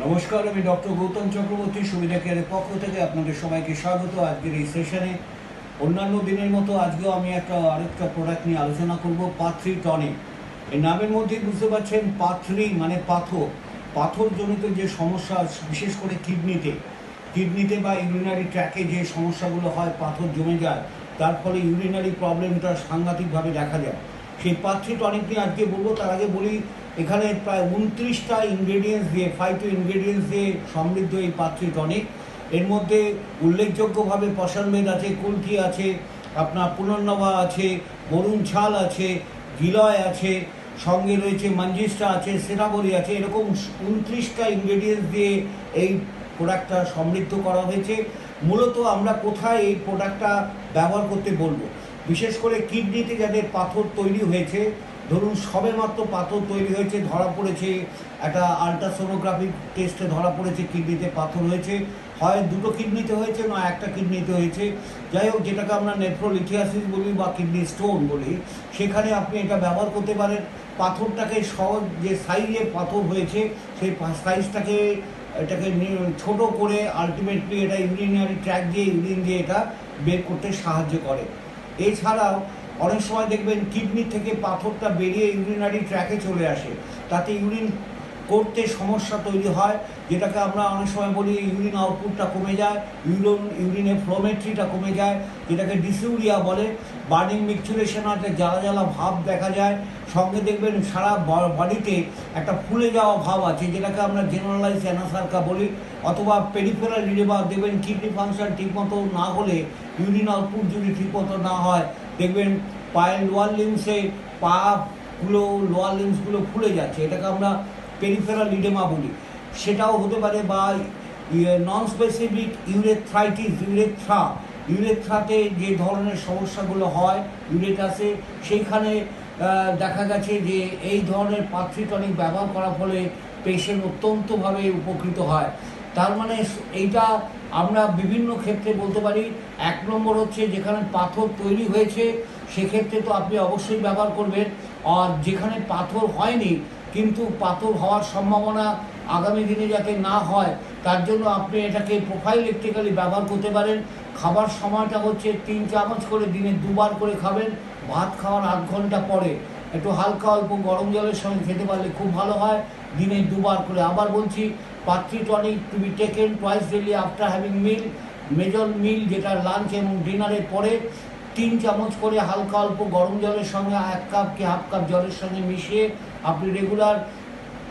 নমস্কার, আমি ডক্টর গৌতম চক্রবর্তী, সুবিধা কেয়ারের পক্ষ থেকে আপনাদের সবাইকে স্বাগত। আজকের এই সেশনে অন্যান্য দিনের মতো আজকেও আমি আরেকটা প্রোডাক্ট নিয়ে আলোচনা করব, পাথরি টনিক। এই নামের মধ্যেই বুঝতে পারছেন, পাথরি মানে পাথর। পাথরজনিত যে সমস্যা, বিশেষ করে কিডনিতে বা ইউরিনারি ট্র্যাকে যে সমস্যাগুলো হয়, পাথর জমে যায়, তার ফলে ইউরিনারি প্রবলেমটা সাংঘাতিকভাবে দেখা যায়। সেই পাথরি টনিক নিয়ে আজকে বলবো। তার আগে বলি, এখানে প্রায় 29টা ইনগ্রেডিয়েন্টস দিয়ে, 5 ইনগ্রেডিয়েন্টস দিয়ে সমৃদ্ধ এই পাথরি টনিক। এর মধ্যে উল্লেখযোগ্যভাবে পশানবেদ আছে, কুলকি আছে, আপনার পুনর্নবা আছে, বরুণ ছাল আছে, গিলয় আছে, সঙ্গে রয়েছে মঞ্জিষ্টা আছে, সেনাবরি আছে। এরকম 29টা ইনগ্রেডিয়েন্টস দিয়ে এই প্রোডাক্টটা সমৃদ্ধ করা হয়েছে। মূলত আমরা কোথায় এই প্রোডাক্টটা ব্যবহার করতে বলবো, বিশেষ করে কিডনিতে যাদের পাথর তৈরি হয়েছে, ধরুন সবেমাত্র পাথর তৈরি হয়েছে, ধরা পড়েছে, একটা আলট্রাসোনোগ্রাফি টেস্টে ধরা পড়েছে কিডনিতে পাথর হয়েছে, হয় দুটো কিডনিতে হয়েছে, না একটা কিডনিতে হয়েছে, যাই হোক, যেটাকে আমরা নেফ্রোলিথিয়াসিস বলি বা কিডনি স্টোন বলি, সেখানে আপনি এটা ব্যবহার করতে পারেন। পাথরটাকে সহজ, যে সাইজে পাথর হয়েছে সেই সাইজটাকে এটাকে ছোট করে আলটিমেটলি এটা ইউরিনারি ট্র্যাক দিয়ে, ইউরিন দিয়ে এটা বের করতে সাহায্য করে। এছাড়াও অনেক সময় দেখবেন কিডনি থেকে পাথরটা বেরিয়ে ইউরিনারি ট্র্যাকে চলে আসে, তাতে ইউরিন করতে সমস্যা তৈরি হয়, যেটাকে আমরা অনেক সময় বলি ইউরিন আউটপুটটা কমে যায়, ইউরিনের ফ্লোমেট্রিটা কমে যায়, যেটাকে ডিসিউরিয়া বলে। বার্নিং মিক্সচুরেশন আছে, জ্বালা জ্বালা ভাব দেখা যায়, সঙ্গে দেখবেন সারা বডিতে একটা ফুলে যাওয়া ভাব আছে, যেটাকে আমরা জেনারেলাইজ অ্যানাসার্কা বলি। অথবা পেরিফেরাল ইডিমা, দেখবেন কিডনি ফাংশন ঠিকমতো না হলে, ইউরিন আউটপুট যদি ঠিকমতো না হয়, দেখবেন পায়ের লোয়ার লিম্সে লোয়ার লিম্সগুলো ফুলে যাচ্ছে, এটাকে আমরা পেরিফেরাল ইডেমা বলি। সেটাও হতে পারে। বা নন স্পেসিফিক ইউরেথ্রাতে যে ধরনের সমস্যাগুলো হয় ইউরেটাসে, সেইখানে দেখা গেছে যে এই ধরনের পাথরি টনিক ব্যবহার করার ফলে পেশেন্ট অত্যন্তভাবে উপকৃত হয়। তার মানে এইটা আমরা বিভিন্ন ক্ষেত্রে বলতে পারি। 1 নম্বর হচ্ছে, যেখানে পাথর তৈরি হয়েছে সেক্ষেত্রে তো আপনি অবশ্যই ব্যবহার করবেন। আর যেখানে পাথর হয়নি কিন্তু পাথর হওয়ার সম্ভাবনা আগামী দিনে যাতে না হয়, তার জন্য আপনি এটাকে প্রোফাইলেকটিক্যালি ব্যবহার করতে পারেন। খাবার সময়টা হচ্ছে 3 চামচ করে দিনে 2 বার করে খাবেন, ভাত খাওয়ার 8 ঘন্টা পরে। একটু হালকা অল্প গরম জলের সঙ্গে খেতে পারলে খুব ভালো হয়, দিনে 2 বার করে। আবার বলছি, পাথরি tonic to be taken twice daily after having meal, major meal যেটা লাঞ্চ এবং ডিনারের পরে 3 চামচ করে হালকা অল্প গরম জলের সঙ্গে 1 কাপ কি হাফ কাপ জলের সঙ্গে মিশিয়ে আপনি রেগুলার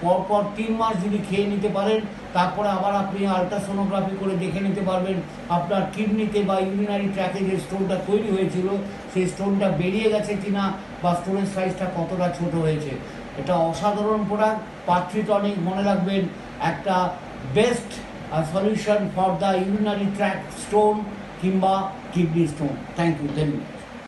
পরপর 3 মাস যদি খেয়ে নিতে পারেন, তারপরে আবার আপনি আলট্রাসোনোগ্রাফি করে দেখে নিতে পারবেন আপনার কিডনিতে বা ইউরিনারি ট্র্যাকে যে স্টোনটা তৈরি হয়েছিল সেই স্টোনটা বেরিয়ে গেছে কিনা, বা স্টোনের সাইজটা কতটা ছোট হয়েছে। এটা অসাধারণ প্রোডাক্ট, পাথরি টনিক। মনে রাখবেন, একটা best solution for the urinary tract stone কিংবা কিডনি স্টোন। Thank you.